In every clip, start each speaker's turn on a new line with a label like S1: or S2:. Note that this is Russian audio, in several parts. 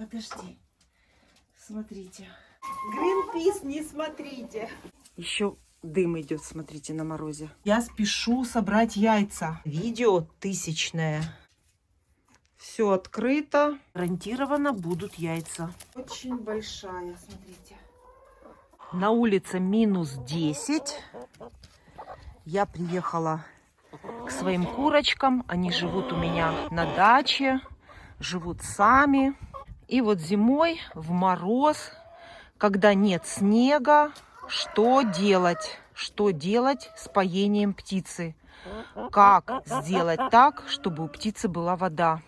S1: подожди. Смотрите. Greenpeace, не смотрите. Еще дым идет, смотрите, на морозе. Я спешу собрать яйца. Видео 1000-е. Все открыто. Гарантированно будут яйца. Очень большая, смотрите. На улице -10. Я приехала к своим курочкам. Они живут у меня на даче. Живут сами. И вот зимой в мороз, когда нет снега, что делать? Что делать с поением птицы? Как сделать так, чтобы у птицы была вода?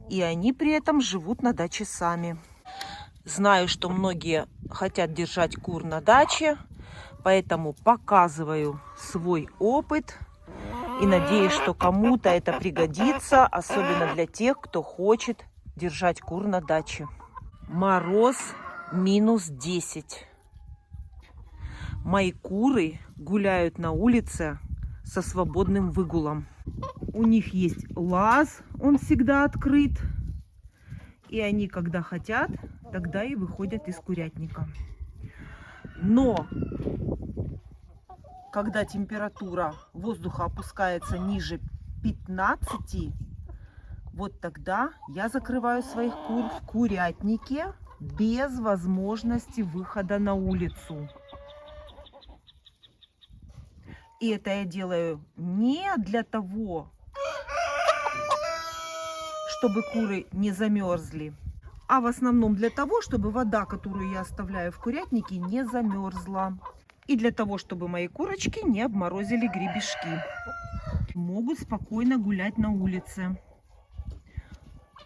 S1: И они при этом живут на даче сами. Знаю, что многие хотят держать кур на даче, поэтому показываю свой опыт. И надеюсь, что кому-то это пригодится, особенно для тех, кто хочет держать кур на даче. Мороз -10. Мои куры гуляют на улице со свободным выгулом. У них есть лаз, он всегда открыт. И они, когда хотят, тогда и выходят из курятника. Но когда температура воздуха опускается ниже 15, вот тогда я закрываю своих кур в курятнике без возможности выхода на улицу. И это я делаю не для того, чтобы куры не замерзли, а в основном для того, чтобы вода, которую я оставляю в курятнике, не замерзла. И для того, чтобы мои курочки не обморозили гребешки. Могут спокойно гулять на улице.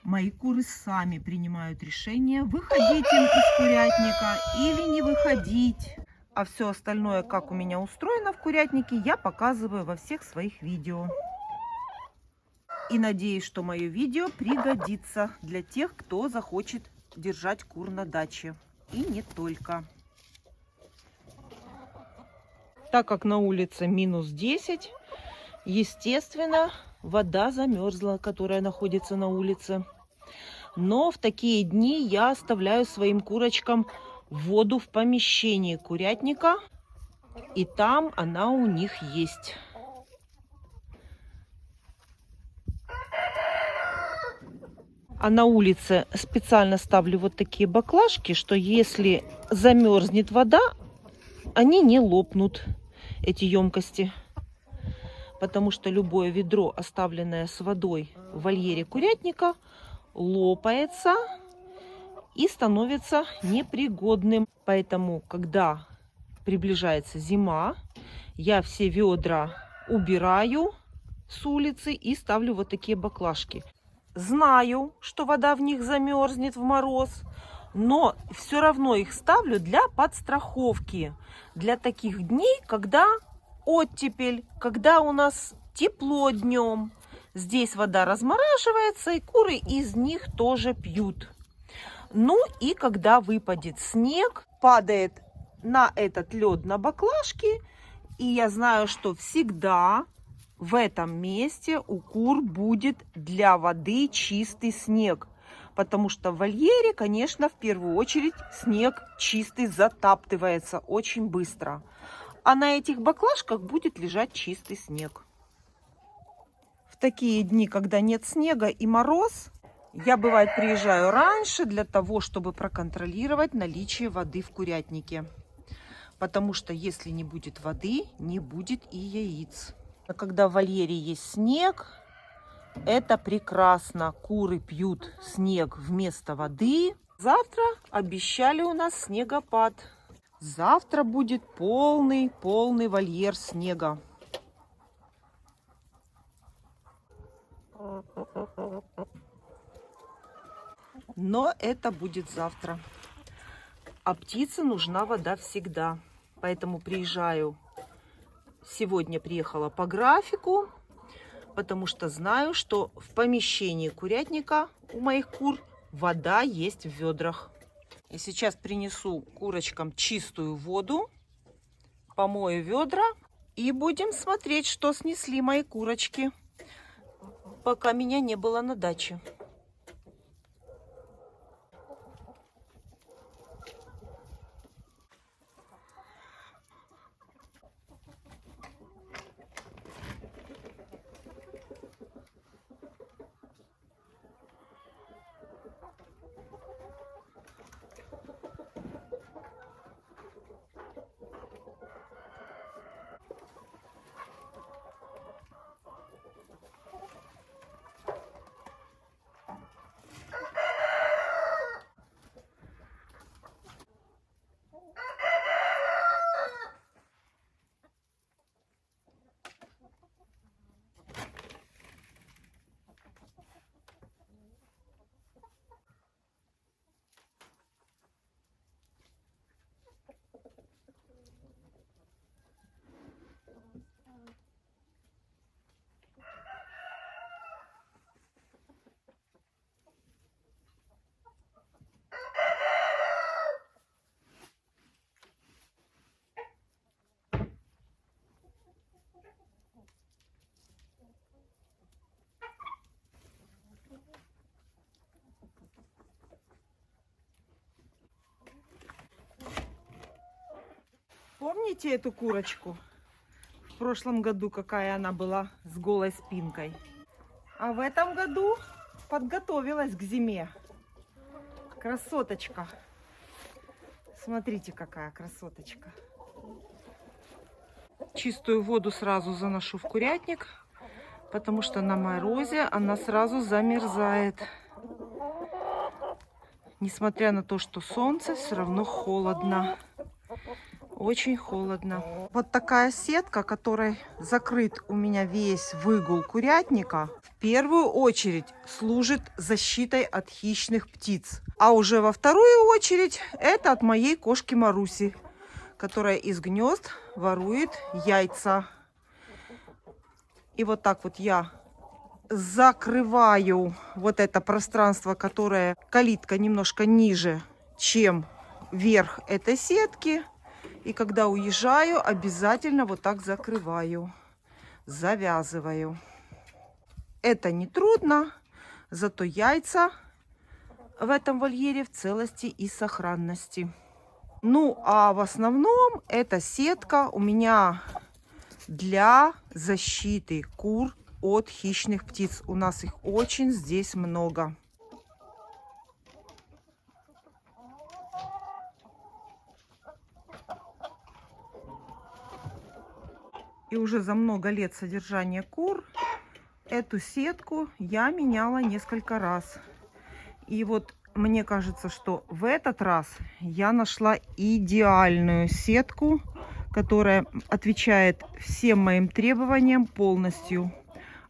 S1: Мои куры сами принимают решение, выходить им из курятника или не выходить. А все остальное, как у меня устроено в курятнике, я показываю во всех своих видео. И надеюсь, что мое видео пригодится для тех, кто захочет держать кур на даче. И не только. Так как на улице -10, естественно, вода замерзла, которая находится на улице. Но в такие дни я оставляю своим курочкам воду в помещении курятника. И там она у них есть. А на улице специально ставлю вот такие баклажки, что если замерзнет вода, они не лопнут, эти емкости. Потому что любое ведро, оставленное с водой в вольере курятника, лопается и становится непригодным. Поэтому, когда приближается зима, я все ведра убираю с улицы и ставлю вот такие баклажки. Знаю, что вода в них замерзнет в мороз, но все равно их ставлю для подстраховки. Для таких дней, когда оттепель, когда у нас тепло днем. Здесь вода размораживается, и куры из них тоже пьют. Ну и когда выпадет снег, падает на этот лед на баклажки, и я знаю, что всегда в этом месте у кур будет для воды чистый снег. Потому что в вольере, конечно, в первую очередь снег чистый затаптывается очень быстро. А на этих баклажках будет лежать чистый снег. В такие дни, когда нет снега и мороз, я, бывает, приезжаю раньше для того, чтобы проконтролировать наличие воды в курятнике. Потому что если не будет воды, не будет и яиц. А когда в вольере есть снег, это прекрасно. Куры пьют снег вместо воды. Завтра обещали у нас снегопад. Завтра будет полный вольер снега. Но это будет завтра. А птице нужна вода всегда. Поэтому приезжаю. Сегодня приехала по графику, потому что знаю, что в помещении курятника у моих кур вода есть в ведрах. И сейчас принесу курочкам чистую воду, помою ведра и будем смотреть, что снесли мои курочки, пока меня не было на даче. Помните эту курочку? В прошлом году какая она была с голой спинкой. А в этом году подготовилась к зиме. Красоточка. Смотрите, какая красоточка. Чистую воду сразу заношу в курятник, потому что на морозе она сразу замерзает. Несмотря на то, что солнце, все равно холодно. Очень холодно. Вот такая сетка, которой закрыт у меня весь выгул курятника, в первую очередь служит защитой от хищных птиц. А уже во вторую очередь это от моей кошки Маруси, которая из гнезд ворует яйца. И вот так вот я закрываю вот это пространство, которое калитка немножко ниже, чем верх этой сетки. И когда уезжаю, обязательно вот так закрываю, завязываю. Это не трудно, зато яйца в этом вольере в целости и сохранности. Ну, а в основном эта сетка у меня для защиты кур от хищных птиц. У нас их очень здесь много. И уже за много лет содержания кур эту сетку я меняла несколько раз. И вот мне кажется, что в этот раз я нашла идеальную сетку, которая отвечает всем моим требованиям полностью.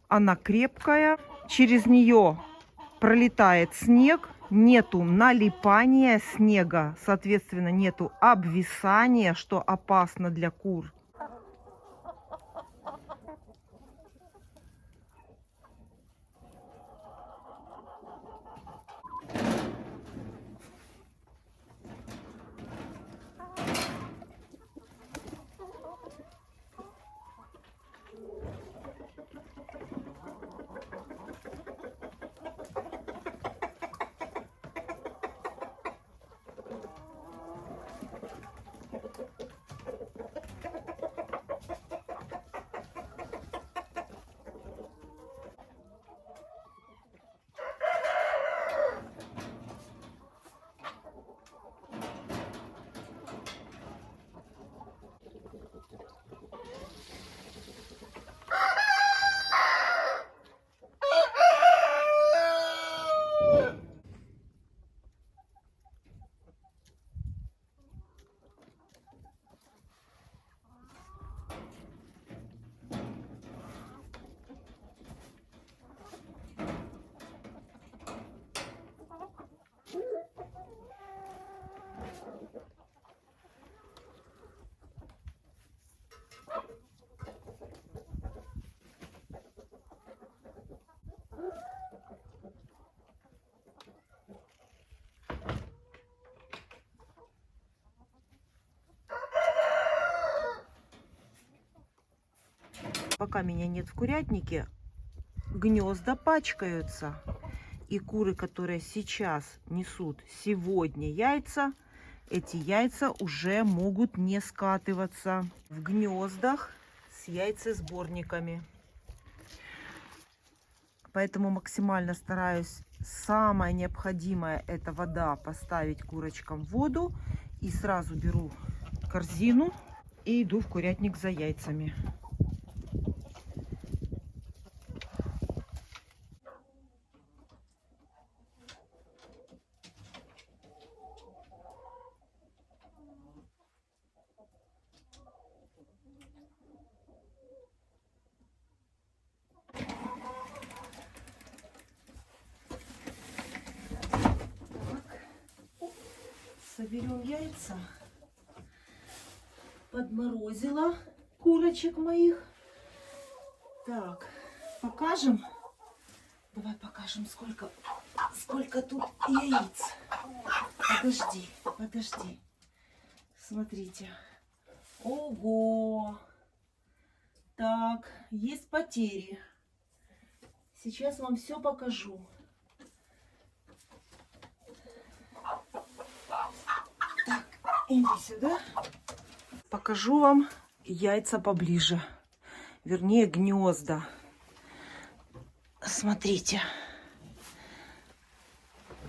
S1: Она крепкая, через нее пролетает снег, нету налипания снега, соответственно, нету обвисания, что опасно для кур. Пока меня нет в курятнике, гнезда пачкаются. И куры, которые сейчас несут сегодня яйца, эти яйца уже могут не скатываться в гнездах с яйцесборниками. Поэтому максимально стараюсь самое необходимое — это вода — поставить курочкам в воду. И сразу беру корзину и иду в курятник за яйцами. Соберем яйца. Подморозила курочек моих. Так, покажем. Давай покажем, сколько тут яиц. Подожди. Смотрите. Ого! Так, есть потери. Сейчас вам все покажу. Так, иди сюда. покажу вам яйца поближе. Вернее, гнезда. Смотрите.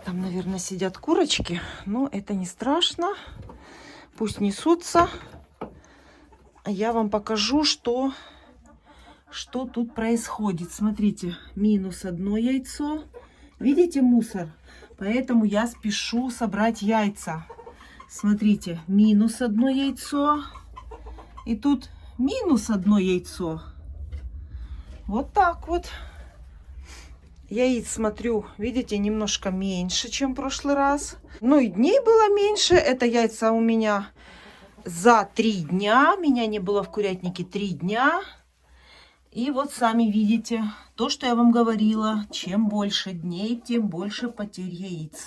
S1: Там, наверное, сидят курочки, но это не страшно. Пусть несутся. Я вам покажу, что тут происходит. Смотрите, минус одно яйцо. Видите мусор? Поэтому я спешу собрать яйца. Смотрите, минус одно яйцо. И тут минус одно яйцо. Вот так вот. Яиц, смотрю, видите, немножко меньше, чем в прошлый раз. Ну и дней было меньше. Это яйца у меня за 3 дня. Меня не было в курятнике 3 дня. И вот сами видите, то, что я вам говорила. Чем больше дней, тем больше потерь яиц.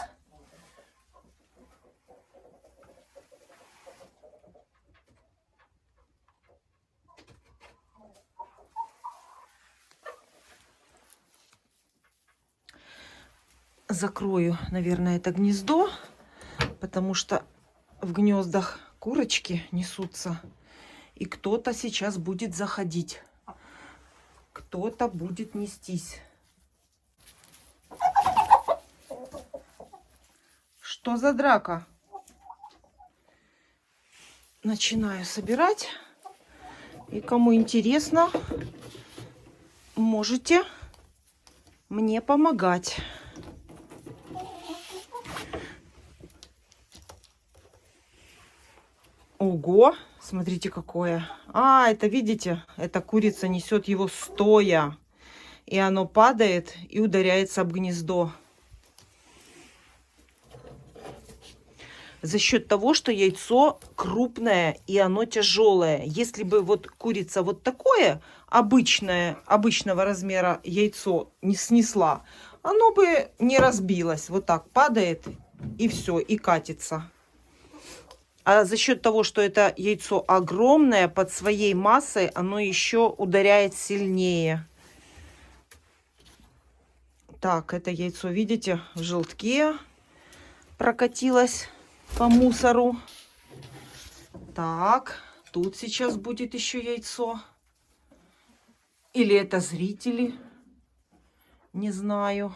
S1: Закрою, наверное, это гнездо, потому что в гнездах курочки несутся. И кто-то сейчас будет заходить. Кто-то будет нестись. Что за драка? Начинаю собирать. И кому интересно, можете мне помогать. Ого, смотрите какое. А, это видите, эта курица несет его стоя. И оно падает и ударяется об гнездо. За счет того, что яйцо крупное и оно тяжелое. Если бы вот курица вот такое обычного размера яйцо не снесла, оно бы не разбилось. Вот так падает и все, и катится. А за счет того, что это яйцо огромное, под своей массой оно еще ударяет сильнее. Так, это яйцо, видите, в желтке прокатилось по мусору. Так, тут сейчас будет еще яйцо. Или это зрители? Не знаю.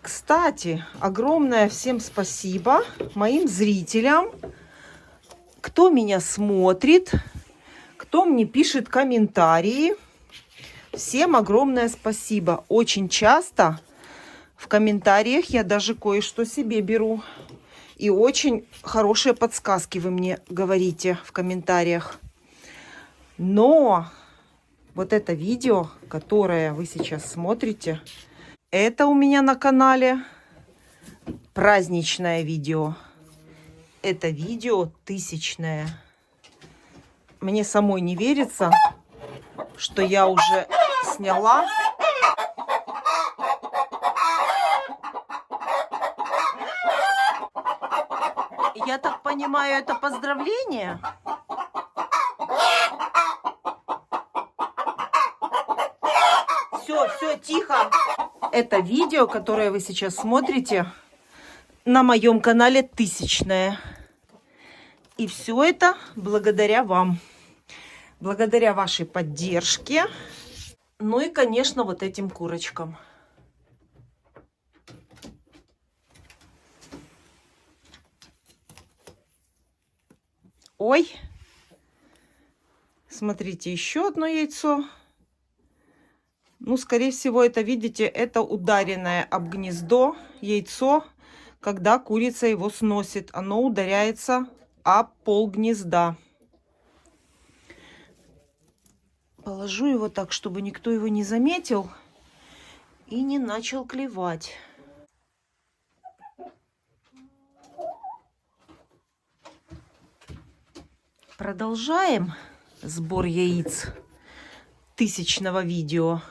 S1: Кстати, огромное всем спасибо моим зрителям, кто меня смотрит, кто мне пишет комментарии. Всем огромное спасибо. Очень часто в комментариях я даже кое-что себе беру. И очень хорошие подсказки вы мне говорите в комментариях. Но вот это видео, которое вы сейчас смотрите, это у меня на канале праздничное видео. Это видео 1000-е. Мне самой не верится, что я уже сняла. Я так понимаю, это поздравление? Все, тихо. Это видео, которое вы сейчас смотрите, на моем канале 1000-е. И все это благодаря вам. Благодаря вашей поддержке. Ну и, конечно, вот этим курочкам. Ой. Смотрите, еще одно яйцо. Ну, скорее всего, это, видите, это ударенное об гнездо яйцо. Когда курица его сносит, оно ударяется об пол гнезда. Положу его так, чтобы никто его не заметил и не начал клевать. Продолжаем сбор яиц 1000-го видео.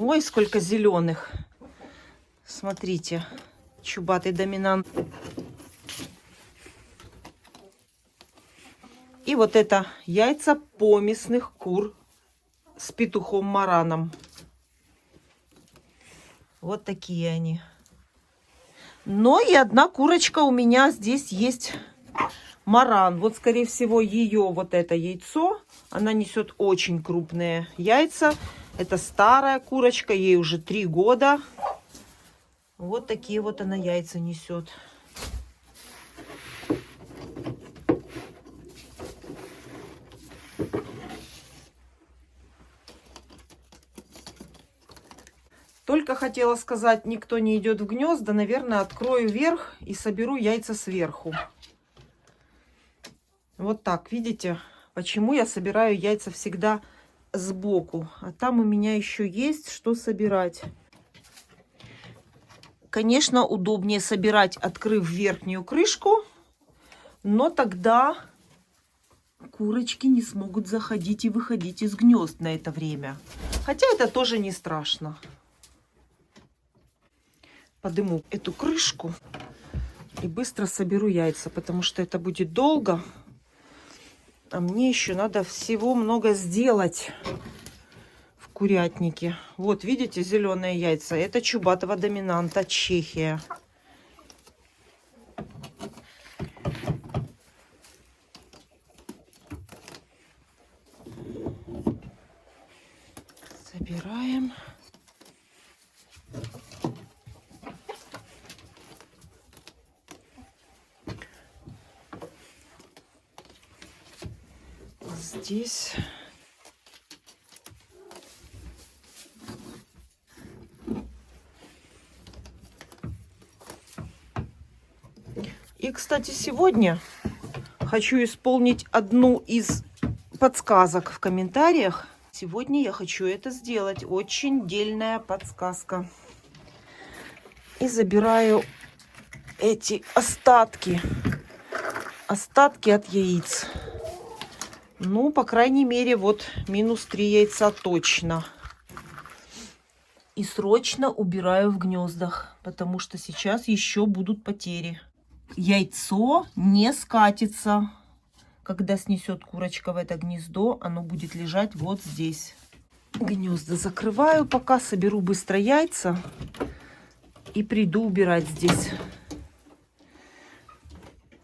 S1: Ой, сколько зеленых. Смотрите, чубатый доминант. И вот это яйца помесных кур с петухом Мараном. Вот такие они. Но и одна курочка у меня здесь есть Маран. Вот, скорее всего, ее вот это яйцо. Она несет очень крупные яйца. Это старая курочка, ей уже 3 года. Вот такие вот она яйца несет. Только хотела сказать, никто не идет в гнезда. Наверное, открою верх и соберу яйца сверху. Вот так, видите, почему я собираю яйца всегда сбоку. А там у меня еще есть что собирать. Конечно, удобнее собирать, открыв верхнюю крышку. Но тогда курочки не смогут заходить и выходить из гнезд на это время. Хотя это тоже не страшно. Подниму эту крышку и быстро соберу яйца, потому что это будет долго. А мне еще надо всего много сделать в курятнике. Вот, видите, зеленые яйца. Это чубатого доминанта, Чехия. Собираем. Здесь и, кстати, сегодня хочу исполнить одну из подсказок в комментариях. Сегодня я хочу это сделать. Очень дельная подсказка. И забираю эти остатки от яиц. Ну, по крайней мере, вот минус 3 яйца точно. И срочно убираю в гнездах, потому что сейчас еще будут потери. Яйцо не скатится. Когда снесет курочка в это гнездо, оно будет лежать вот здесь. Гнезда закрываю, пока соберу быстро яйца и приду убирать здесь.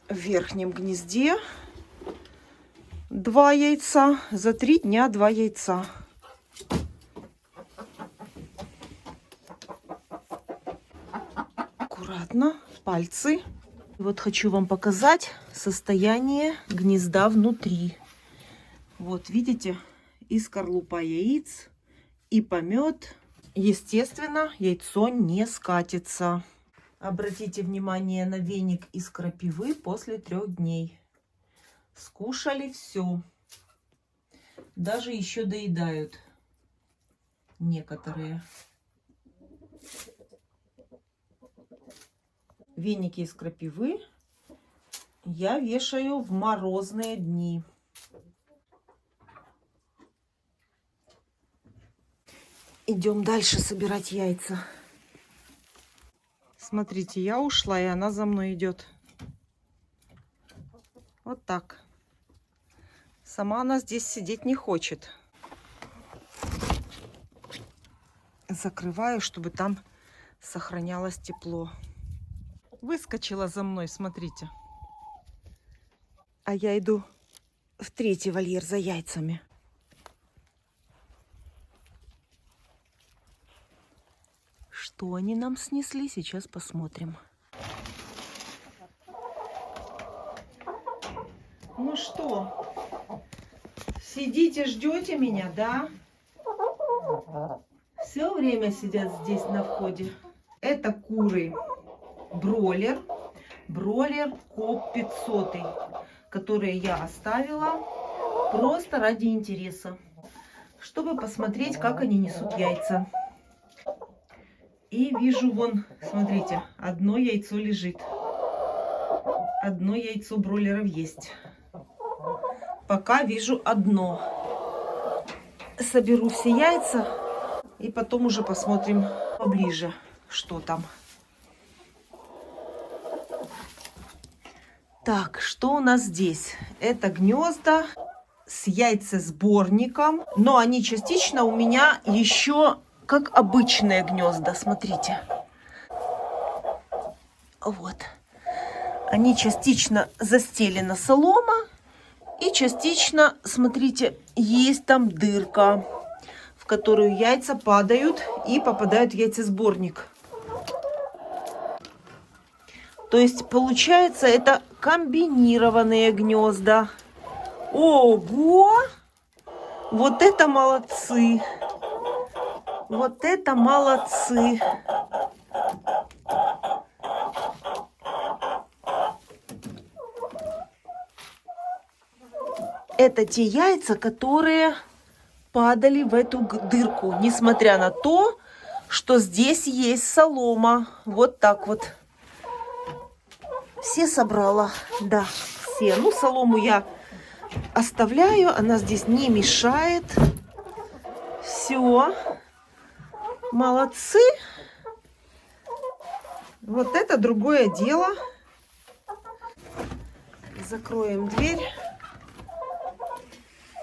S1: В верхнем гнезде 2 яйца, за 3 дня 2 яйца. Аккуратно, пальцы. Вот хочу вам показать состояние гнезда внутри. Вот видите, и скорлупа яиц, и помет. Естественно, яйцо не скатится. Обратите внимание на веник из крапивы после 3 дней. Скушали все. Даже еще доедают некоторые. Веники из крапивы я вешаю в морозные дни. Идем дальше собирать яйца. Смотрите, я ушла, и она за мной идет. Вот так. Сама она здесь сидеть не хочет. Закрываю, чтобы там сохранялось тепло. Выскочила за мной, смотрите. А я иду в 3-й вольер за яйцами. Что они нам снесли, сейчас посмотрим. Ну что, сидите, ждете меня, да? Все время сидят здесь на входе. Это куры бройлер КОП 500, которые я оставила просто ради интереса, чтобы посмотреть, как они несут яйца. И вижу, вон, смотрите, одно яйцо лежит. Одно яйцо бройлеров есть. Пока вижу одно. Соберу все яйца и потом уже посмотрим поближе, что там. Так, что у нас здесь? Это гнезда с яйцесборником, но они частично у меня еще как обычные гнезда, смотрите. Вот. Они частично застелена солома и частично, смотрите, есть там дырка, в которую яйца падают и попадают в яйцесборник. То есть получается это комбинированные гнезда. Ого! Вот это молодцы! Вот это молодцы! Это те яйца, которые падали в эту дырку, несмотря на то, что здесь есть солома. Вот так вот. Все собрала, да, все. Ну, солому я оставляю, она здесь не мешает. Все, молодцы. Вот это другое дело. Закроем дверь,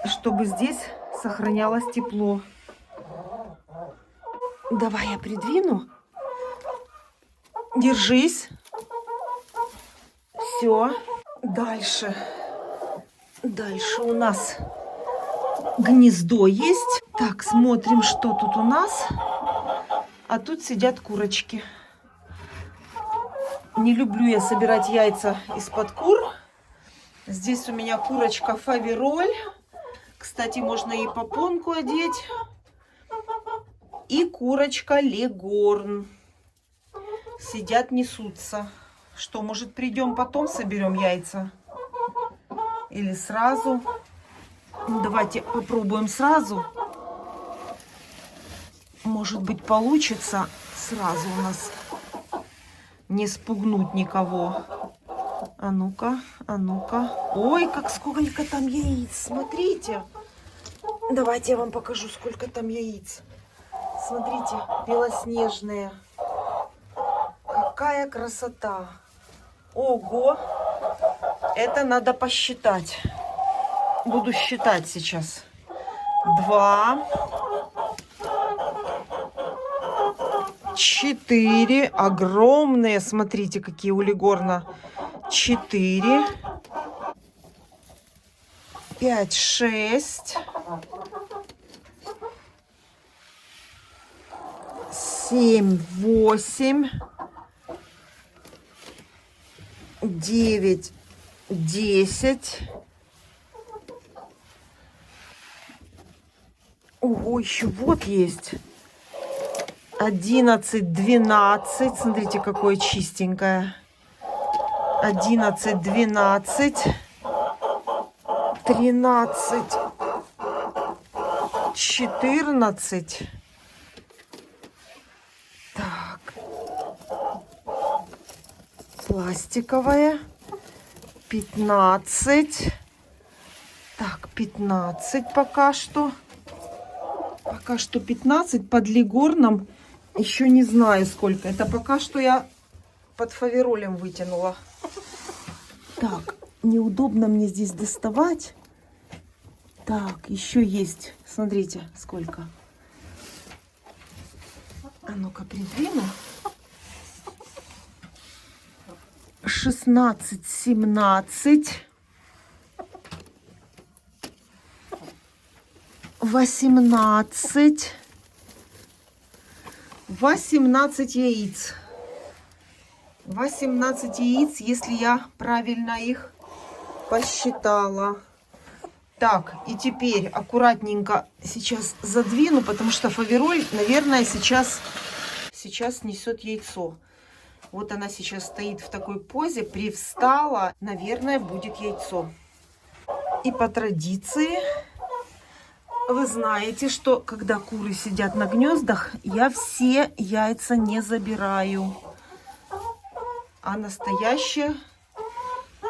S1: чтобы здесь сохранялось тепло. Давай я придвину. Держись. Все. Дальше. Дальше у нас гнездо есть. Так, смотрим, что тут у нас. А тут сидят курочки. Не люблю я собирать яйца из-под кур. Здесь у меня курочка фавероль. Кстати, можно и попонку одеть. И курочка легорн. Сидят, несутся. Что, может, придем потом соберем яйца? Или сразу? Давайте попробуем сразу. Может быть, получится сразу у нас не спугнуть никого. А ну-ка, а ну-ка. Ой, как сколько там яиц, смотрите. Давайте я вам покажу, сколько там яиц. Смотрите, белоснежные. Какая красота. Ого, это надо посчитать. Буду считать сейчас. 2, 4. Огромные, смотрите, какие у легорна. 4, 5, 6, 7, 8, 9, 10. Ого, еще вот есть. 11, 12. Смотрите, какое чистенькое. 11, 12, 13, 14. Так. Пластиковая. 15. Так, 15 пока что. Пока что 15. Под легорном еще не знаю сколько. Это пока что я под фаверолем вытянула. Так, неудобно мне здесь доставать. Так, еще есть. Смотрите, сколько. А ну-ка, придвину. 16, 17. 18. 18 яиц. 18 яиц, если я правильно их посчитала. Так, и теперь аккуратненько сейчас задвину, потому что фавероль, наверное, сейчас несет яйцо. Вот она сейчас стоит в такой позе, привстала, наверное, будет яйцо. И по традиции, вы знаете, что когда куры сидят на гнездах, я все яйца не забираю. А настоящее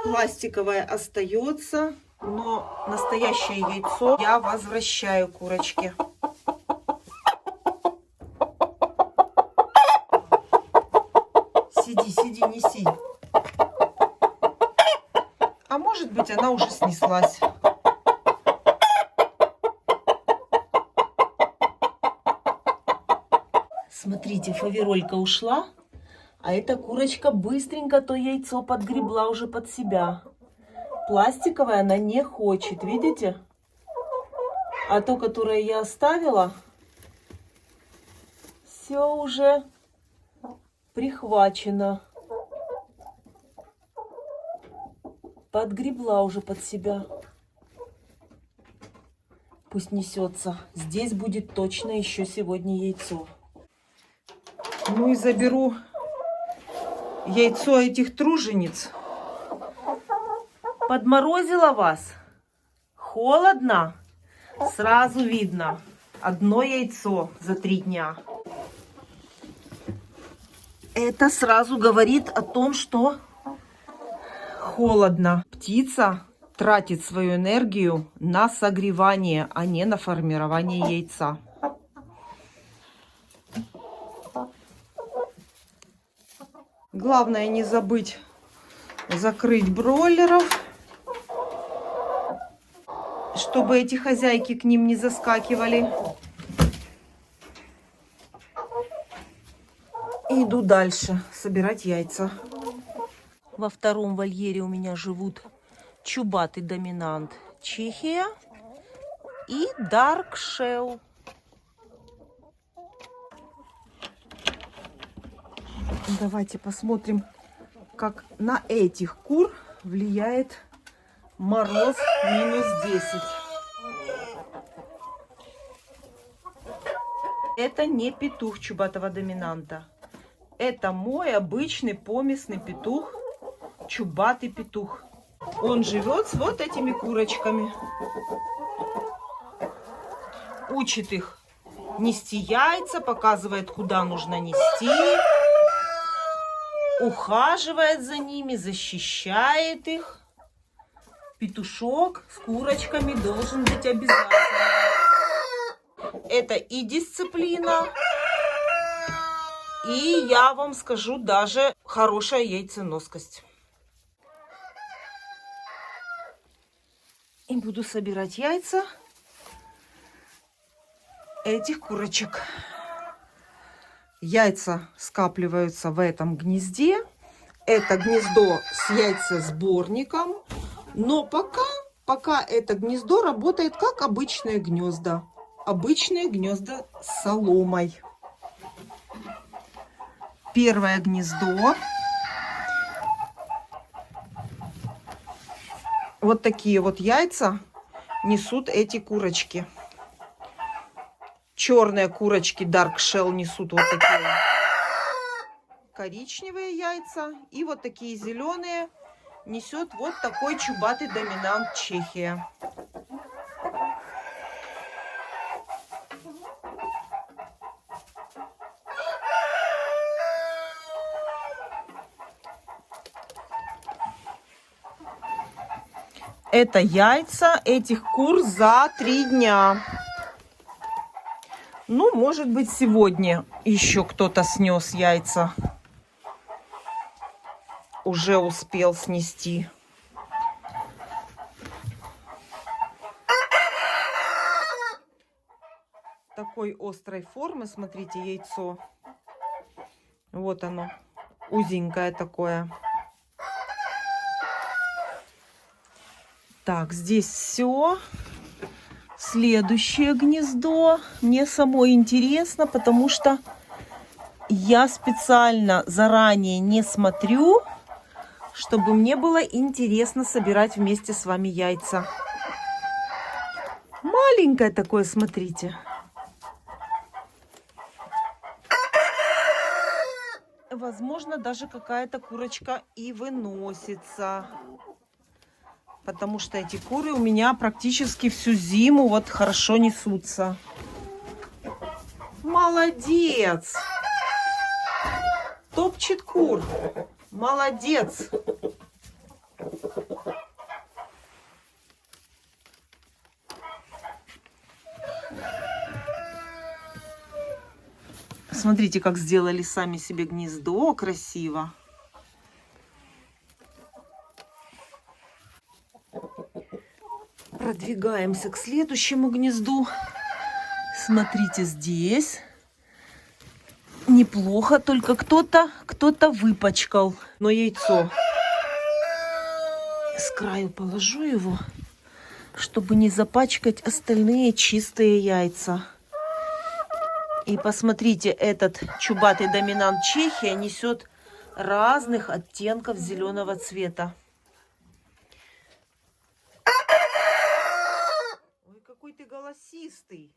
S1: пластиковое остается, но настоящее яйцо я возвращаю курочке. Сиди, сиди, неси. А может быть, она уже снеслась. Смотрите, фаверолька ушла, а эта курочка быстренько то яйцо подгребла уже под себя. Пластиковая она не хочет, видите? А то, которое я оставила, все уже прихвачено. Подгребла уже под себя. Пусть несется. Здесь будет точно еще сегодня яйцо. Ну и заберу яйцо этих тружениц. Подморозила вас? Холодно? Сразу видно. Одно яйцо за 3 дня. Это сразу говорит о том, что холодно. Птица тратит свою энергию на согревание, а не на формирование яйца. Главное не забыть закрыть бройлеров, чтобы эти хозяйки к ним не заскакивали. И иду дальше собирать яйца. Во втором вольере у меня живут чубатый доминант Чехия и Dark Shell. Давайте посмотрим, как на этих кур влияет мороз -10. Это не петух чубатого доминанта. Это мой обычный поместный петух, чубатый петух. Он живет с вот этими курочками. Учит их нести яйца, показывает, куда нужно нести. Ухаживает за ними, защищает их. Петушок с курочками должен быть обязательно. Это и дисциплина, и, я вам скажу, даже хорошая яйценоскость. И буду собирать яйца этих курочек. Яйца скапливаются в этом гнезде. Это гнездо с яйцесборником. Но пока это гнездо работает как обычные гнезда. Обычные гнезда с соломой. Первое гнездо. Вот такие вот яйца несут эти курочки. Черные курочки Dark Shell несут вот такие коричневые яйца. И вот такие зеленые несет вот такой чубатый доминант Чехия. Это яйца этих кур за 3 дня. Ну, может быть, сегодня еще кто-то снес яйца. Уже успел снести. Такой острой формы, смотрите, яйцо. Вот оно, узенькое такое. Так, здесь все. Следующее гнездо. Мне самой интересно, потому что я специально заранее не смотрю, чтобы мне было интересно собирать вместе с вами яйца. Маленькое такое, смотрите. Возможно, даже какая-то курочка и выносится. Потому что эти куры у меня практически всю зиму вот хорошо несутся. Молодец! Топчет кур. Молодец! Смотрите, как сделали сами себе гнездо красиво. Продвигаемся к следующему гнезду. Смотрите, здесь неплохо, только кто-то выпачкал. Но яйцо. С краю положу его, чтобы не запачкать остальные чистые яйца. И посмотрите, этот чубатый доминант Чехия несет разных оттенков зеленого цвета. Ой, какой ты голосистый.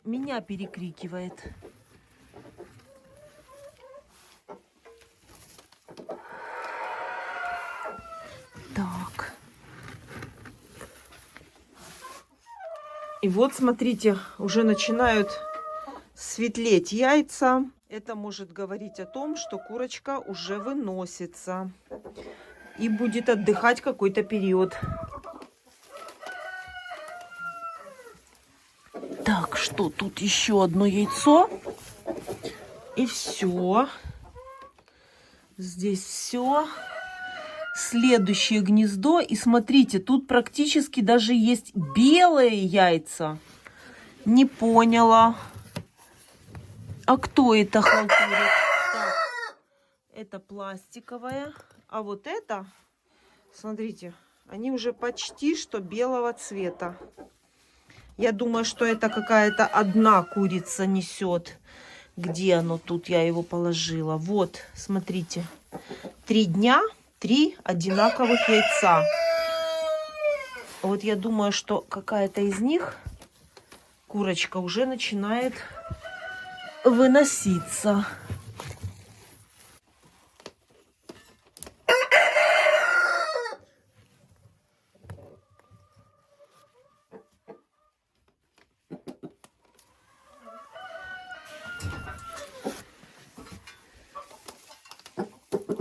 S1: Меня перекрикивает. Так. И вот, смотрите, уже начинают светлеть яйца. Это может говорить о том, что курочка уже выносится и будет отдыхать какой-то период. Так, что тут еще одно яйцо. И все. Здесь все. Следующее гнездо. И смотрите, тут практически даже есть белые яйца. Не поняла. А кто это халтурит? Так, это пластиковая. А вот это, смотрите, они уже почти что белого цвета. Я думаю, что это какая-то одна курица несет. Где оно тут? Я его положила. Вот, смотрите. 3 дня, 3 одинаковых яйца. Вот я думаю, что какая-то из них, курочка, уже начинает выноситься.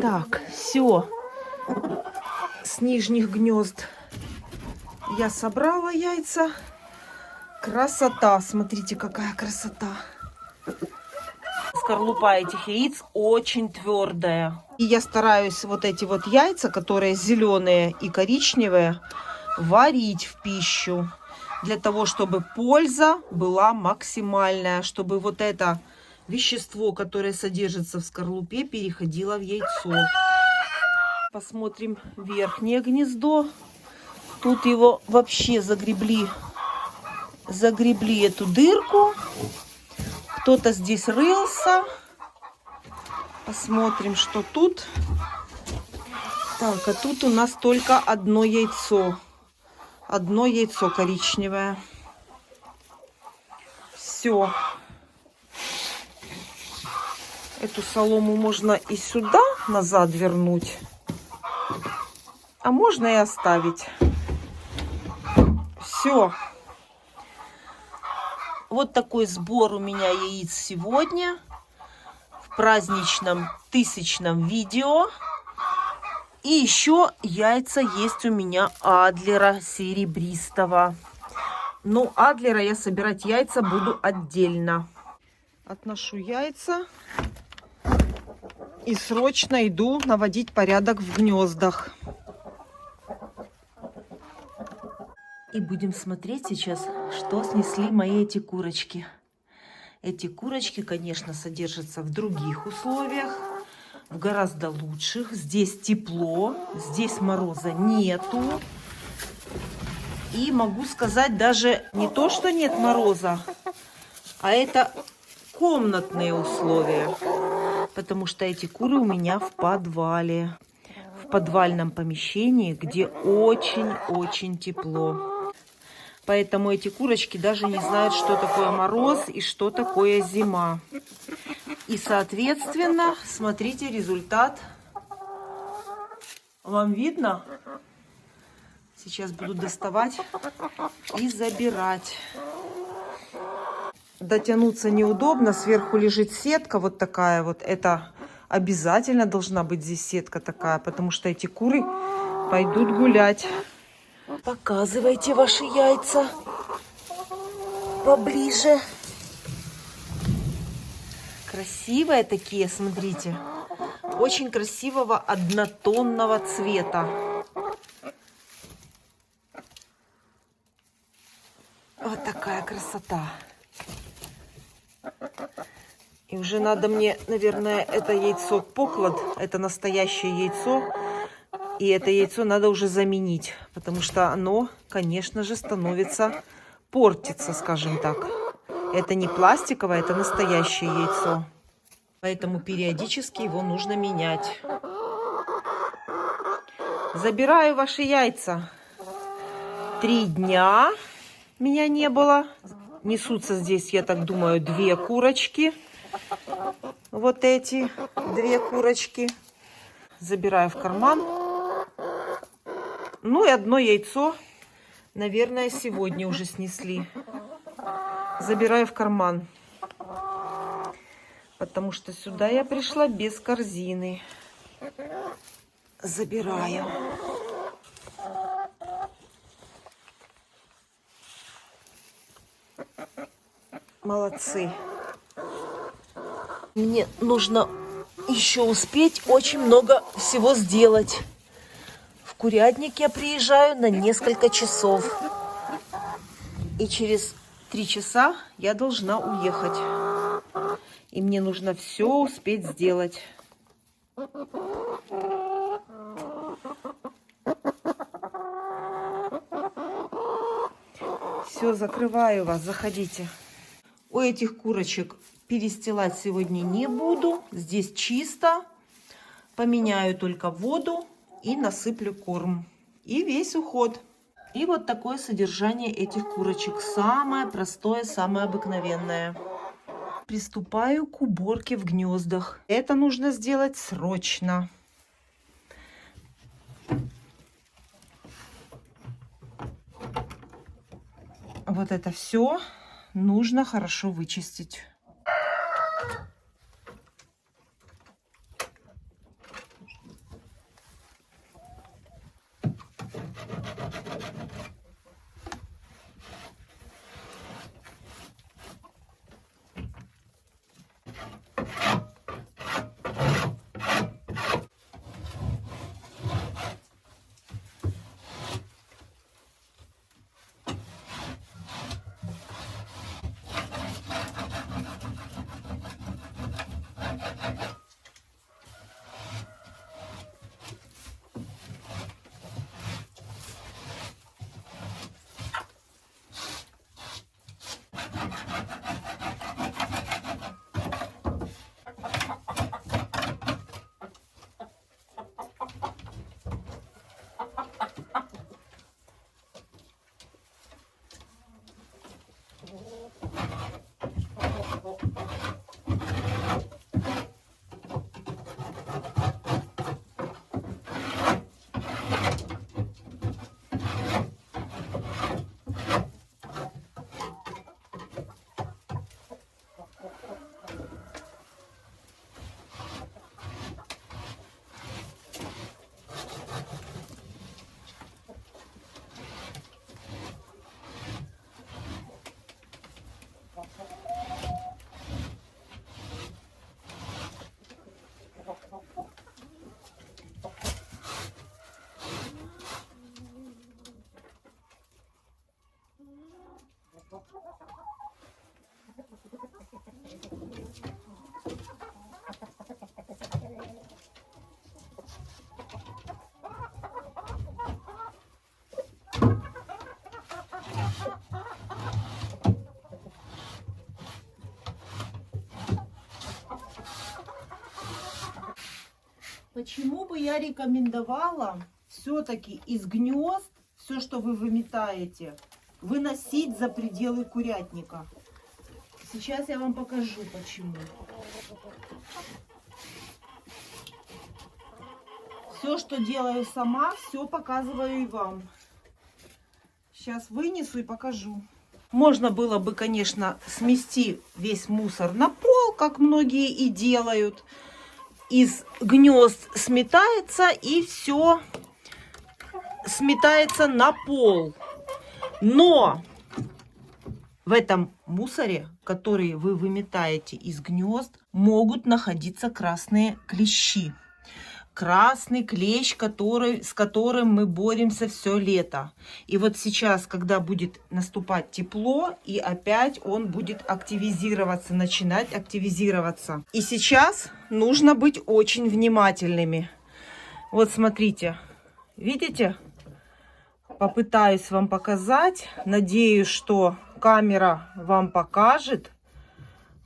S1: Так, все. С нижних гнезд я собрала яйца. Красота. Смотрите, какая красота. Скорлупа этих яиц очень твердая. И я стараюсь вот эти вот яйца, которые зеленые и коричневые, варить в пищу. Для того, чтобы польза была максимальная. Чтобы вот это вещество, которое содержится в скорлупе, переходило в яйцо. Посмотрим верхнее гнездо. Тут его вообще загребли эту дырку. Кто-то здесь рылся. Посмотрим, что тут. Так, а тут у нас только одно яйцо. Одно яйцо коричневое. Все. Эту солому можно и сюда назад вернуть. А можно и оставить. Все. Вот такой сбор у меня яиц сегодня. В праздничном 1000-м видео. И еще яйца есть у меня Адлера серебристого. Но Адлера я собирать яйца буду отдельно. Отношу яйца. И срочно иду наводить порядок в гнездах. И будем смотреть сейчас, что снесли мои эти курочки. Эти курочки, конечно, содержатся в других условиях, в гораздо лучших. Здесь тепло, здесь мороза нету. И могу сказать, даже не то, что нет мороза, а это комнатные условия. Потому что эти куры у меня в подвале. В подвальном помещении, где очень-очень тепло. Поэтому эти курочки даже не знают, что такое мороз и что такое зима. И, соответственно, смотрите результат. Вам видно? Сейчас буду доставать и забирать. Дотянуться неудобно. Сверху лежит сетка вот такая вот. Это обязательно должна быть здесь сетка такая, потому что эти куры пойдут гулять. Показывайте ваши яйца поближе. Красивые такие, смотрите. Очень красивого однотонного цвета. Вот такая красота. И уже надо мне, наверное, это яйцо поклад, это настоящее яйцо. И это яйцо надо уже заменить, потому что оно, конечно же, становится портиться, скажем так. Это не пластиковое, это настоящее яйцо. Поэтому периодически его нужно менять. Забираю ваши яйца. 3 дня меня не было. Несутся здесь, я так думаю, 2 курочки. Вот эти 2 курочки. Забираю в карман. Ну и 1 яйцо, наверное, сегодня уже снесли. Забираю в карман. Потому что сюда я пришла без корзины. Забираю. Молодцы. Мне нужно еще успеть очень много всего сделать. В курятник я приезжаю на несколько часов. И через 3 часа я должна уехать. И мне нужно все успеть сделать. Все, закрываю вас, заходите. У этих курочек перестилать сегодня не буду. Здесь чисто. Поменяю только воду и насыплю корм. И весь уход. И вот такое содержание этих курочек. Самое простое, самое обыкновенное. Приступаю к уборке в гнездах. Это нужно сделать срочно. Вот это все нужно хорошо вычистить. Почему бы я рекомендовала все-таки из гнезд все, что вы выметаете, выносить за пределы курятника? Сейчас я вам покажу, почему. Все, что делаю сама, все показываю и вам. Сейчас вынесу и покажу. Можно было бы, конечно, смести весь мусор на пол, как многие и делают. Из гнезд сметается и все сметается на пол. Но в этом мусоре, который вы выметаете из гнезд, могут находиться красные клещи. красный клещ, с которым мы боремся все лето. И вот сейчас, когда будет наступать тепло, и опять он будет активизироваться, начинать активизироваться. И сейчас нужно быть очень внимательными. Вот смотрите, видите? Попытаюсь вам показать. Надеюсь, что камера вам покажет.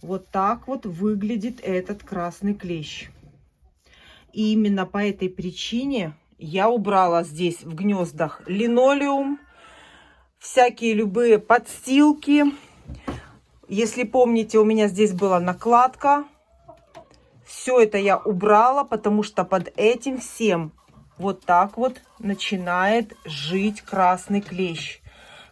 S1: Вот так вот выглядит этот красный клещ. И именно по этой причине я убрала здесь в гнездах линолеум, всякие любые подстилки. Если помните, у меня здесь была накладка. Все это я убрала, потому что под этим всем вот так вот начинает жить красный клещ,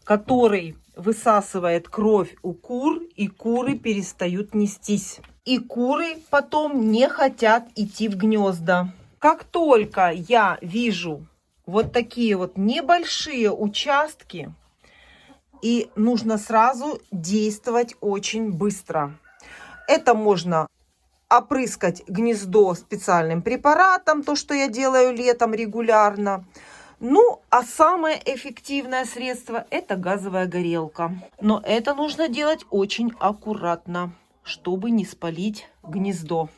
S1: который высасывает кровь у кур, и куры перестают нестись. И куры потом не хотят идти в гнезда. Как только я вижу вот такие вот небольшие участки, и нужно сразу действовать очень быстро. Это можно опрыскать гнездо специальным препаратом, то, что я делаю летом регулярно. Ну, а самое эффективное средство – это газовая горелка. Но это нужно делать очень аккуратно, чтобы не спалить гнездо.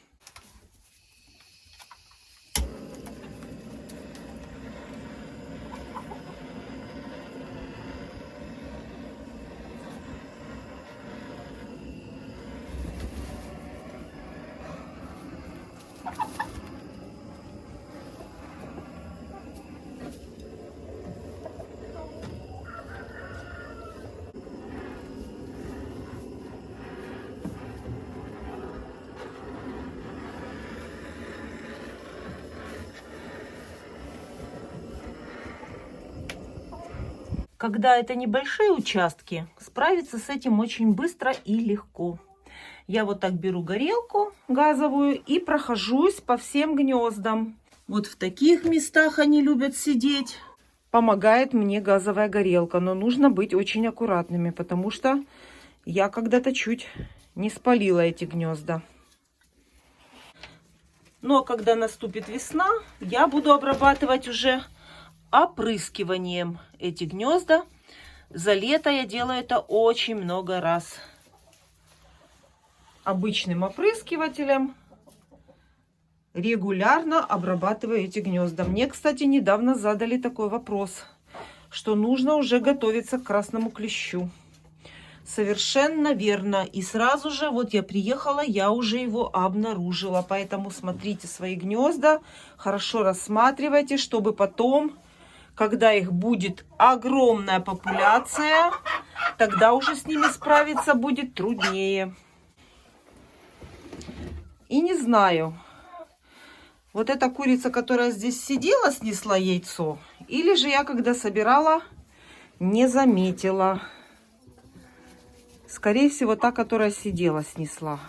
S1: Когда это небольшие участки, справиться с этим очень быстро и легко. Я вот так беру горелку газовую и прохожусь по всем гнездам. Вот в таких местах они любят сидеть. Помогает мне газовая горелка, но нужно быть очень аккуратными, потому что я когда-то чуть не спалила эти гнезда. Но когда наступит весна, я буду обрабатывать уже опрыскиванием эти гнезда. За лето я делаю это очень много раз. Обычным опрыскивателем регулярно обрабатываю эти гнезда. Мне, кстати, недавно задали такой вопрос, что нужно уже готовиться к красному клещу. Совершенно верно. И сразу же, вот я приехала, я уже его обнаружила. Поэтому смотрите свои гнезда, хорошо рассматривайте, чтобы потом, когда их будет огромная популяция, тогда уже с ними справиться будет труднее. И не знаю, вот эта курица, которая здесь сидела, снесла яйцо, или же я, когда собирала, не заметила. Скорее всего, та, которая сидела, снесла.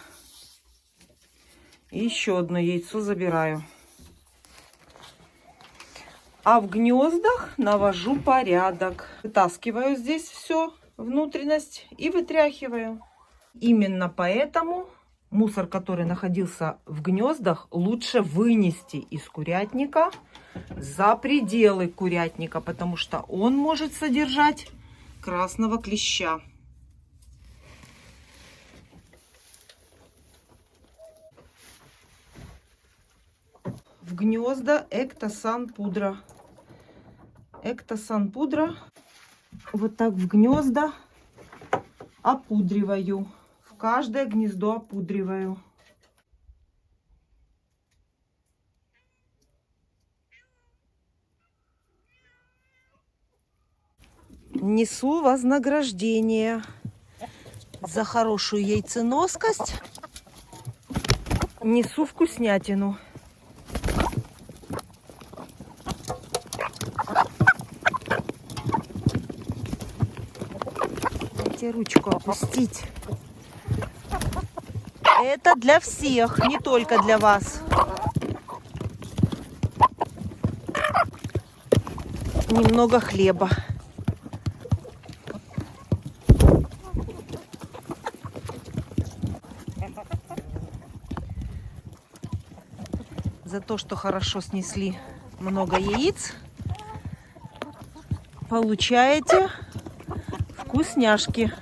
S1: И еще одно яйцо забираю. А в гнездах навожу порядок. Вытаскиваю здесь все, внутренность, и вытряхиваю. Именно поэтому мусор, который находился в гнездах, лучше вынести из курятника за пределы курятника, потому что он может содержать красного клеща. В гнезда Эктосан пудра. Эктосан пудра. Вот так в гнезда опудриваю. В каждое гнездо опудриваю. Несу вознаграждение за хорошую яйценоскость. Несу вкуснятину. Дайте ручку опустить. Это для всех, не только для вас. Немного хлеба. За то, что хорошо снесли много яиц, получаете вкусняшки.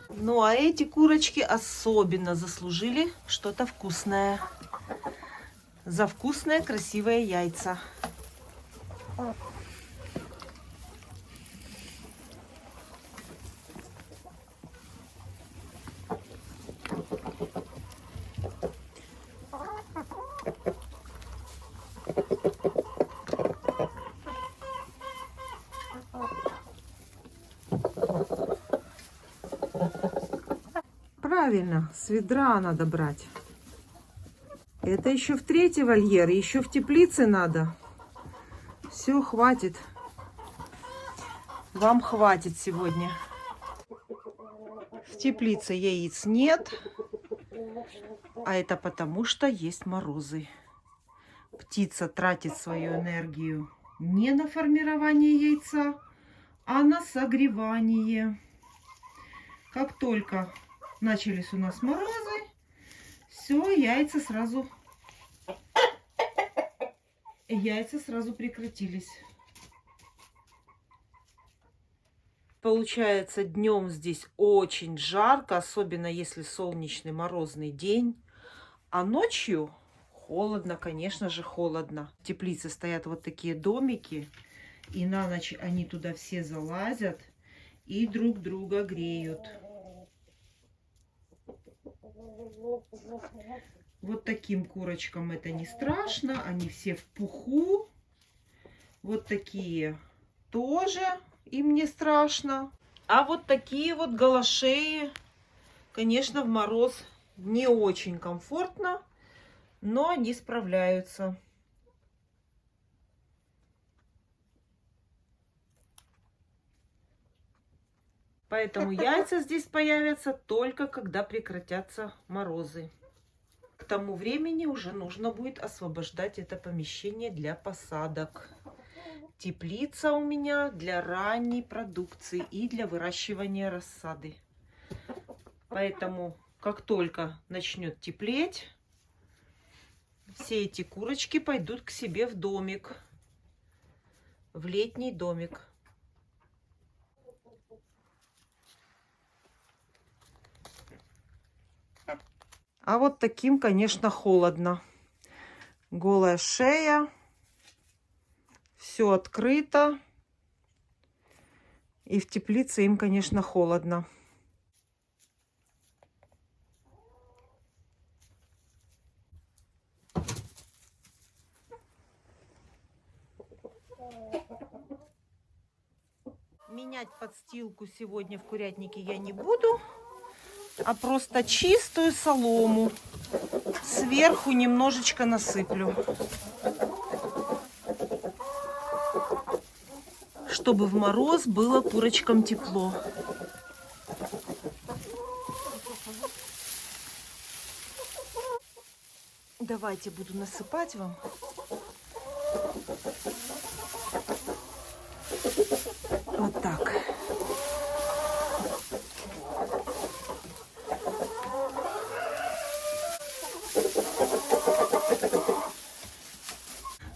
S1: Ну а эти курочки особенно заслужили что-то вкусное. За вкусные красивые яйца. Правильно, с ведра надо брать. Это еще в третий вольер, еще в теплице надо. Все, хватит. Вам хватит сегодня. В теплице яиц нет. А это потому, что есть морозы. Птица тратит свою энергию не на формирование яйца, а на согревание. Как только начались у нас морозы, все, яйца сразу прекратились. Получается, днем здесь очень жарко, особенно если солнечный морозный день. А ночью холодно, конечно же, холодно. В теплице стоят вот такие домики, и на ночь они туда все залазят и друг друга греют. Вот таким курочкам это не страшно, они все в пуху. Вот такие тоже им не страшно. А вот такие вот голошеи, конечно, в мороз не очень комфортно, но они справляются. Поэтому яйца здесь появятся только когда прекратятся морозы. К тому времени уже нужно будет освобождать это помещение для посадок. Теплица у меня для ранней продукции и для выращивания рассады. Поэтому, как только начнет теплеть, все эти курочки пойдут к себе в домик, в летний домик. А вот таким, конечно, холодно. Голая шея, все открыто. И в теплице им, конечно, холодно. Менять подстилку сегодня в курятнике я не буду, а просто чистую солому сверху немножечко насыплю, чтобы в мороз было курочкам тепло. Давайте буду насыпать вам. Вот так.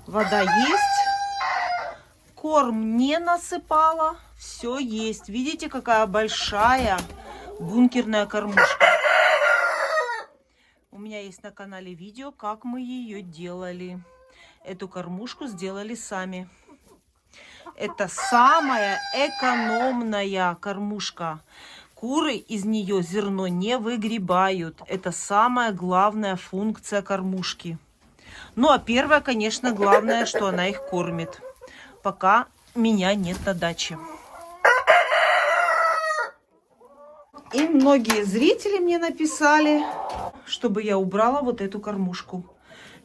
S1: Вода есть. Корм не насыпала. Все есть. Видите, какая большая бункерная кормушка. У меня есть на канале видео, как мы ее делали. Эту кормушку сделали сами. Это самая экономная кормушка. Куры из нее зерно не выгребают. Это самая главная функция кормушки. Ну а первое, конечно, главное, что она их кормит. Пока меня нет на даче. И многие зрители мне написали, чтобы я убрала вот эту кормушку.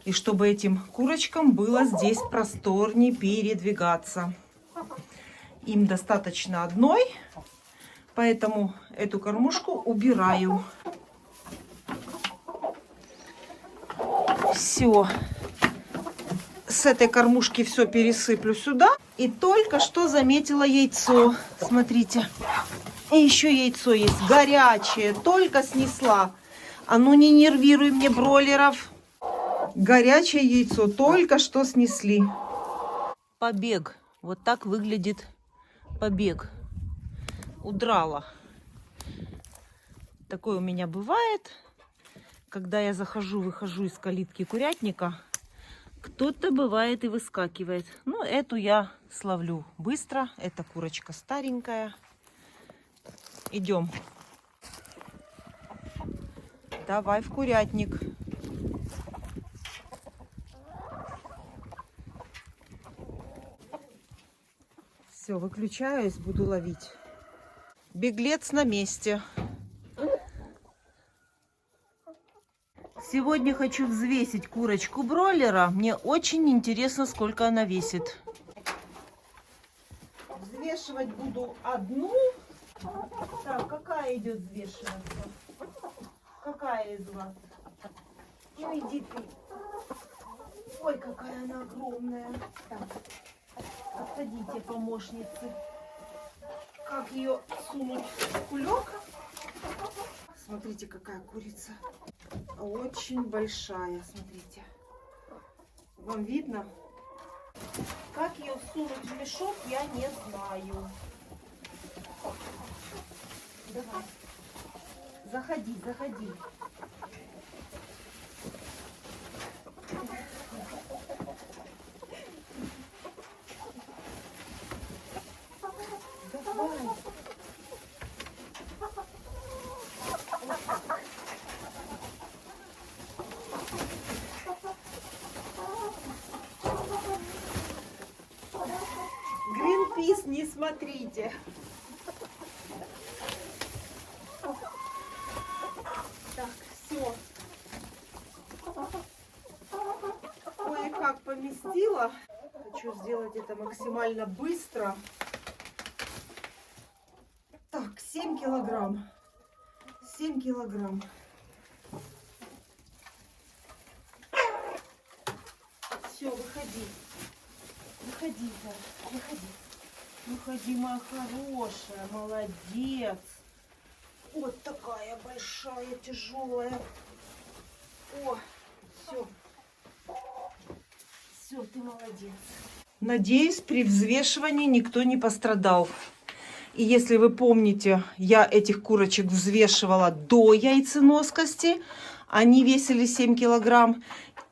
S1: И чтобы этим курочкам было здесь просторнее передвигаться. Им достаточно одной, поэтому эту кормушку убираю. Все. С этой кормушки все пересыплю сюда. И только что заметила яйцо. Смотрите. И еще яйцо есть. Горячее. Только снесла. А ну не нервируй мне бройлеров. Горячее яйцо. Только что снесли. Побег. Вот так выглядит побег. Удрала. Такое у меня бывает. Когда я выхожу из калитки курятника, кто-то бывает и выскакивает. Ну, эту я словлю быстро. Эта курочка старенькая. Идем. Давай в курятник. Все, выключаюсь, буду ловить. Беглец на месте. Сегодня хочу взвесить курочку бройлера. Мне очень интересно, сколько она весит. Взвешивать буду одну. Так, какая идет взвешиваться? Какая из вас? Ну иди ты. Ой, какая она огромная. Так, отходите, помощницы. Как ее сунуть в кулек? Смотрите, какая курица. Очень большая, смотрите. Вам видно? Как ее всунуть в мешок, я не знаю. Давай. Заходи, заходи. Давай. Гринпис, не смотрите. Так, все. Кое-как поместила. Хочу сделать это максимально быстро. Так, 7 килограмм. 7 килограмм. Все, выходи. Выходи, Зара, выходи. Выходи, моя хорошая, молодец. Вот такая большая, тяжелая. О, все. Все, ты молодец. Надеюсь, при взвешивании никто не пострадал. И если вы помните, я этих курочек взвешивала до яйценоскости. Они весили 7 килограмм.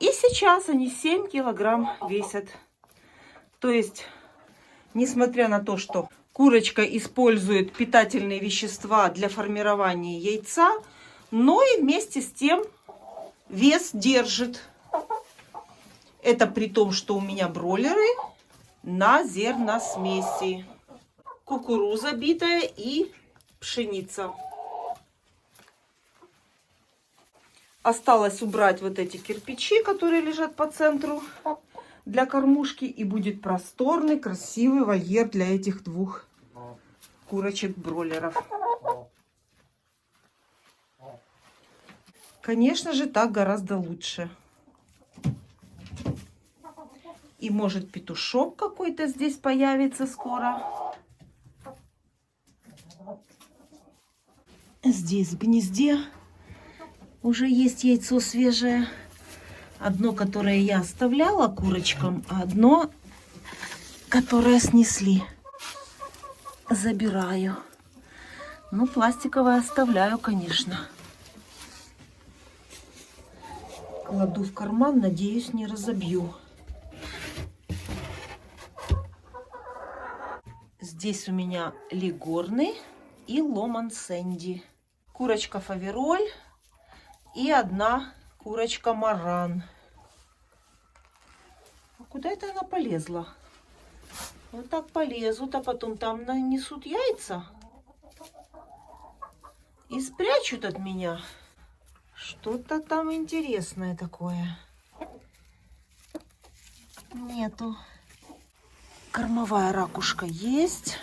S1: И сейчас они 7 килограмм весят. То есть, несмотря на то, что курочка использует питательные вещества для формирования яйца, но и вместе с тем вес держит. Это при том, что у меня бройлеры на зерносмеси. Кукуруза битая и пшеница. Осталось убрать вот эти кирпичи, которые лежат по центру для кормушки. И будет просторный, красивый вольер для этих двух курочек-бройлеров. Конечно же, так гораздо лучше. И может петушок какой-то здесь появится скоро. Здесь в гнезде уже есть яйцо свежее. Одно, которое я оставляла курочкам, а одно, которое снесли. Забираю. Ну, пластиковое оставляю, конечно. Кладу в карман, надеюсь, не разобью. Здесь у меня лигорны и ломан сэнди. Курочка фавероль и одна курочка маран. А куда это она полезла? Вот так полезут, а потом там нанесут яйца и спрячут от меня. Что-то там интересное такое. Нету. Кормовая ракушка есть.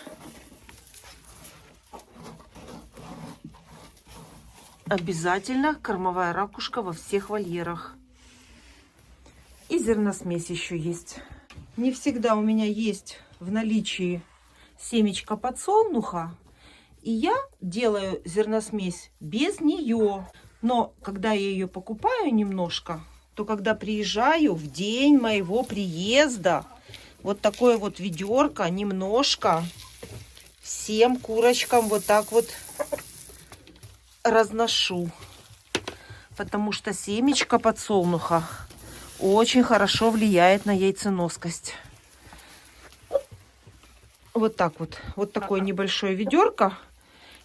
S1: Обязательно кормовая ракушка во всех вольерах. И зерносмесь еще есть. Не всегда у меня есть в наличии семечко подсолнуха. И я делаю зерносмесь без нее. Но когда я ее покупаю немножко, то когда приезжаю в день моего приезда, вот такое вот ведерко немножко всем курочкам вот так вот разношу. Потому что семечко подсолнуха очень хорошо влияет на яйценоскость. Вот так вот. Вот такое небольшое ведерко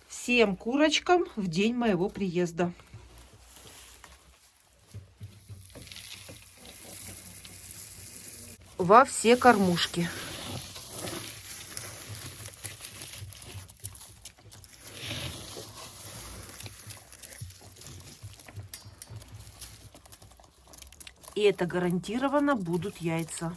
S1: всем курочкам в день моего приезда. Во все кормушки. И это гарантированно будут яйца.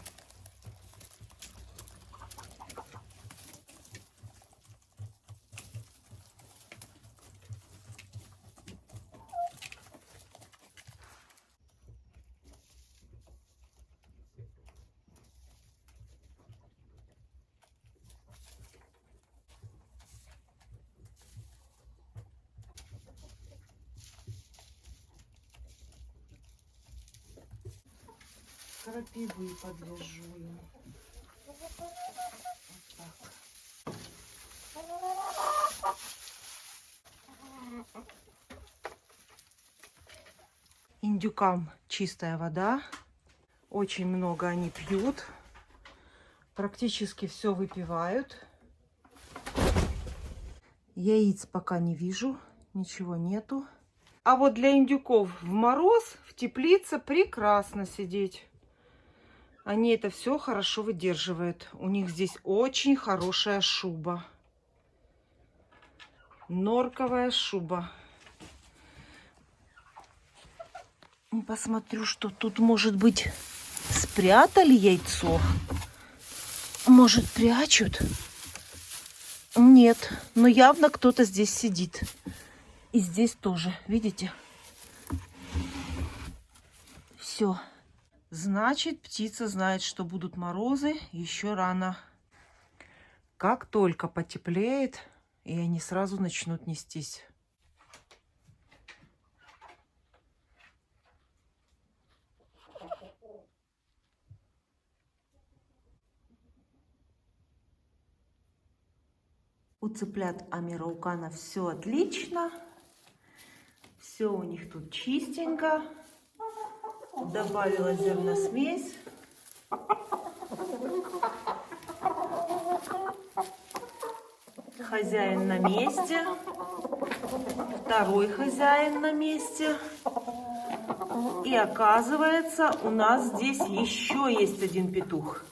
S1: Крапивы подвяжу им. Вот так. Индюкам чистая вода. Очень много они пьют. Практически все выпивают. Яиц пока не вижу. Ничего нету. А вот для индюков в мороз в теплице прекрасно сидеть. Они это все хорошо выдерживают. У них здесь очень хорошая шуба. Норковая шуба. Посмотрю, что тут, может быть, спрятали яйцо. Может, прячут? Нет, но явно кто-то здесь сидит. И здесь тоже, видите? Все. Значит, птица знает, что будут морозы, еще рано. Как только потеплеет, и они сразу начнут нестись. У цыплят Амираукана все отлично. Все у них тут чистенько. Добавила зерносмесь. Хозяин на месте. Второй хозяин на месте. И оказывается, у нас здесь еще есть один петух.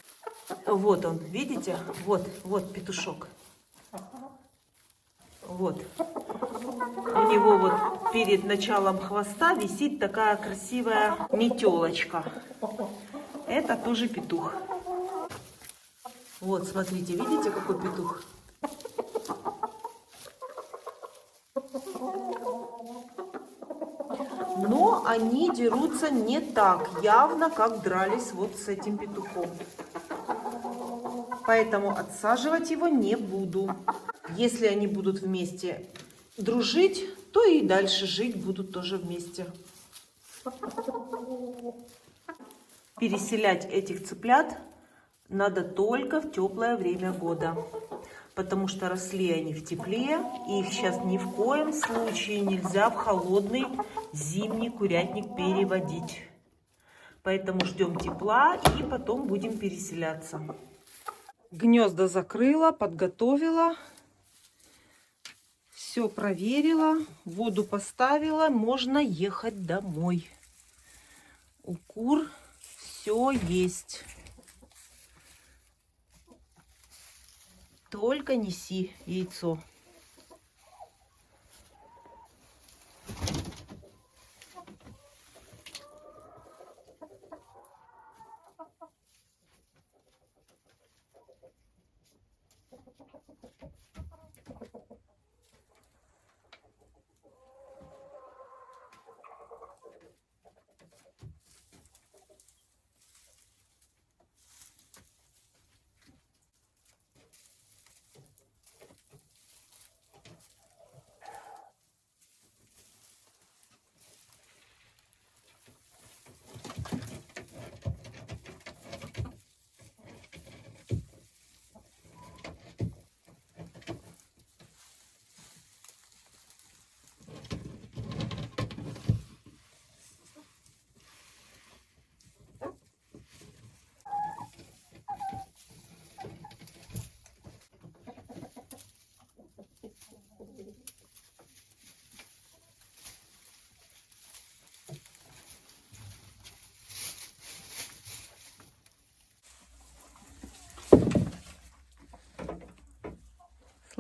S1: Вот он, видите? Вот петушок. Вот. У него вот перед началом хвоста висит такая красивая метелочка. Это тоже петух. Вот, смотрите, видите, какой петух? Но они дерутся не так явно, как дрались вот с этим петухом. Поэтому отсаживать его не буду. Если они будут вместе дружить, то и дальше жить будут тоже вместе. Переселять этих цыплят надо только в теплое время года. Потому что росли они в тепле, и их сейчас ни в коем случае нельзя в холодный зимний курятник переводить. Поэтому ждем тепла и потом будем переселяться. Гнезда закрыла, подготовила. Все проверила, воду поставила, можно ехать домой. У кур все есть. Только неси яйцо.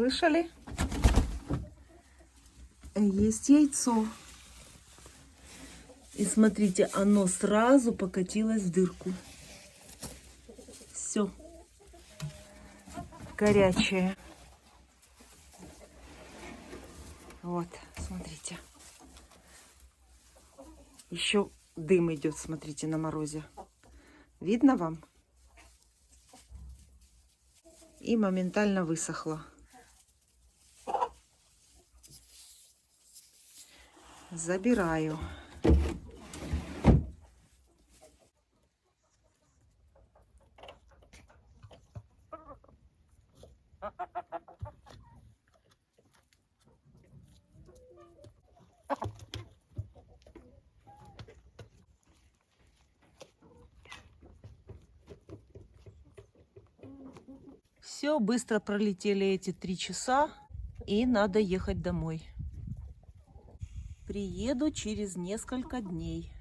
S1: Слышали? Есть яйцо. И смотрите, оно сразу покатилось в дырку. Все. Горячее. Вот, смотрите. Еще дым идет, смотрите, на морозе. Видно вам? И моментально высохло. Забираю. Все, быстро пролетели эти 3 часа, и надо ехать домой. Приеду через несколько дней.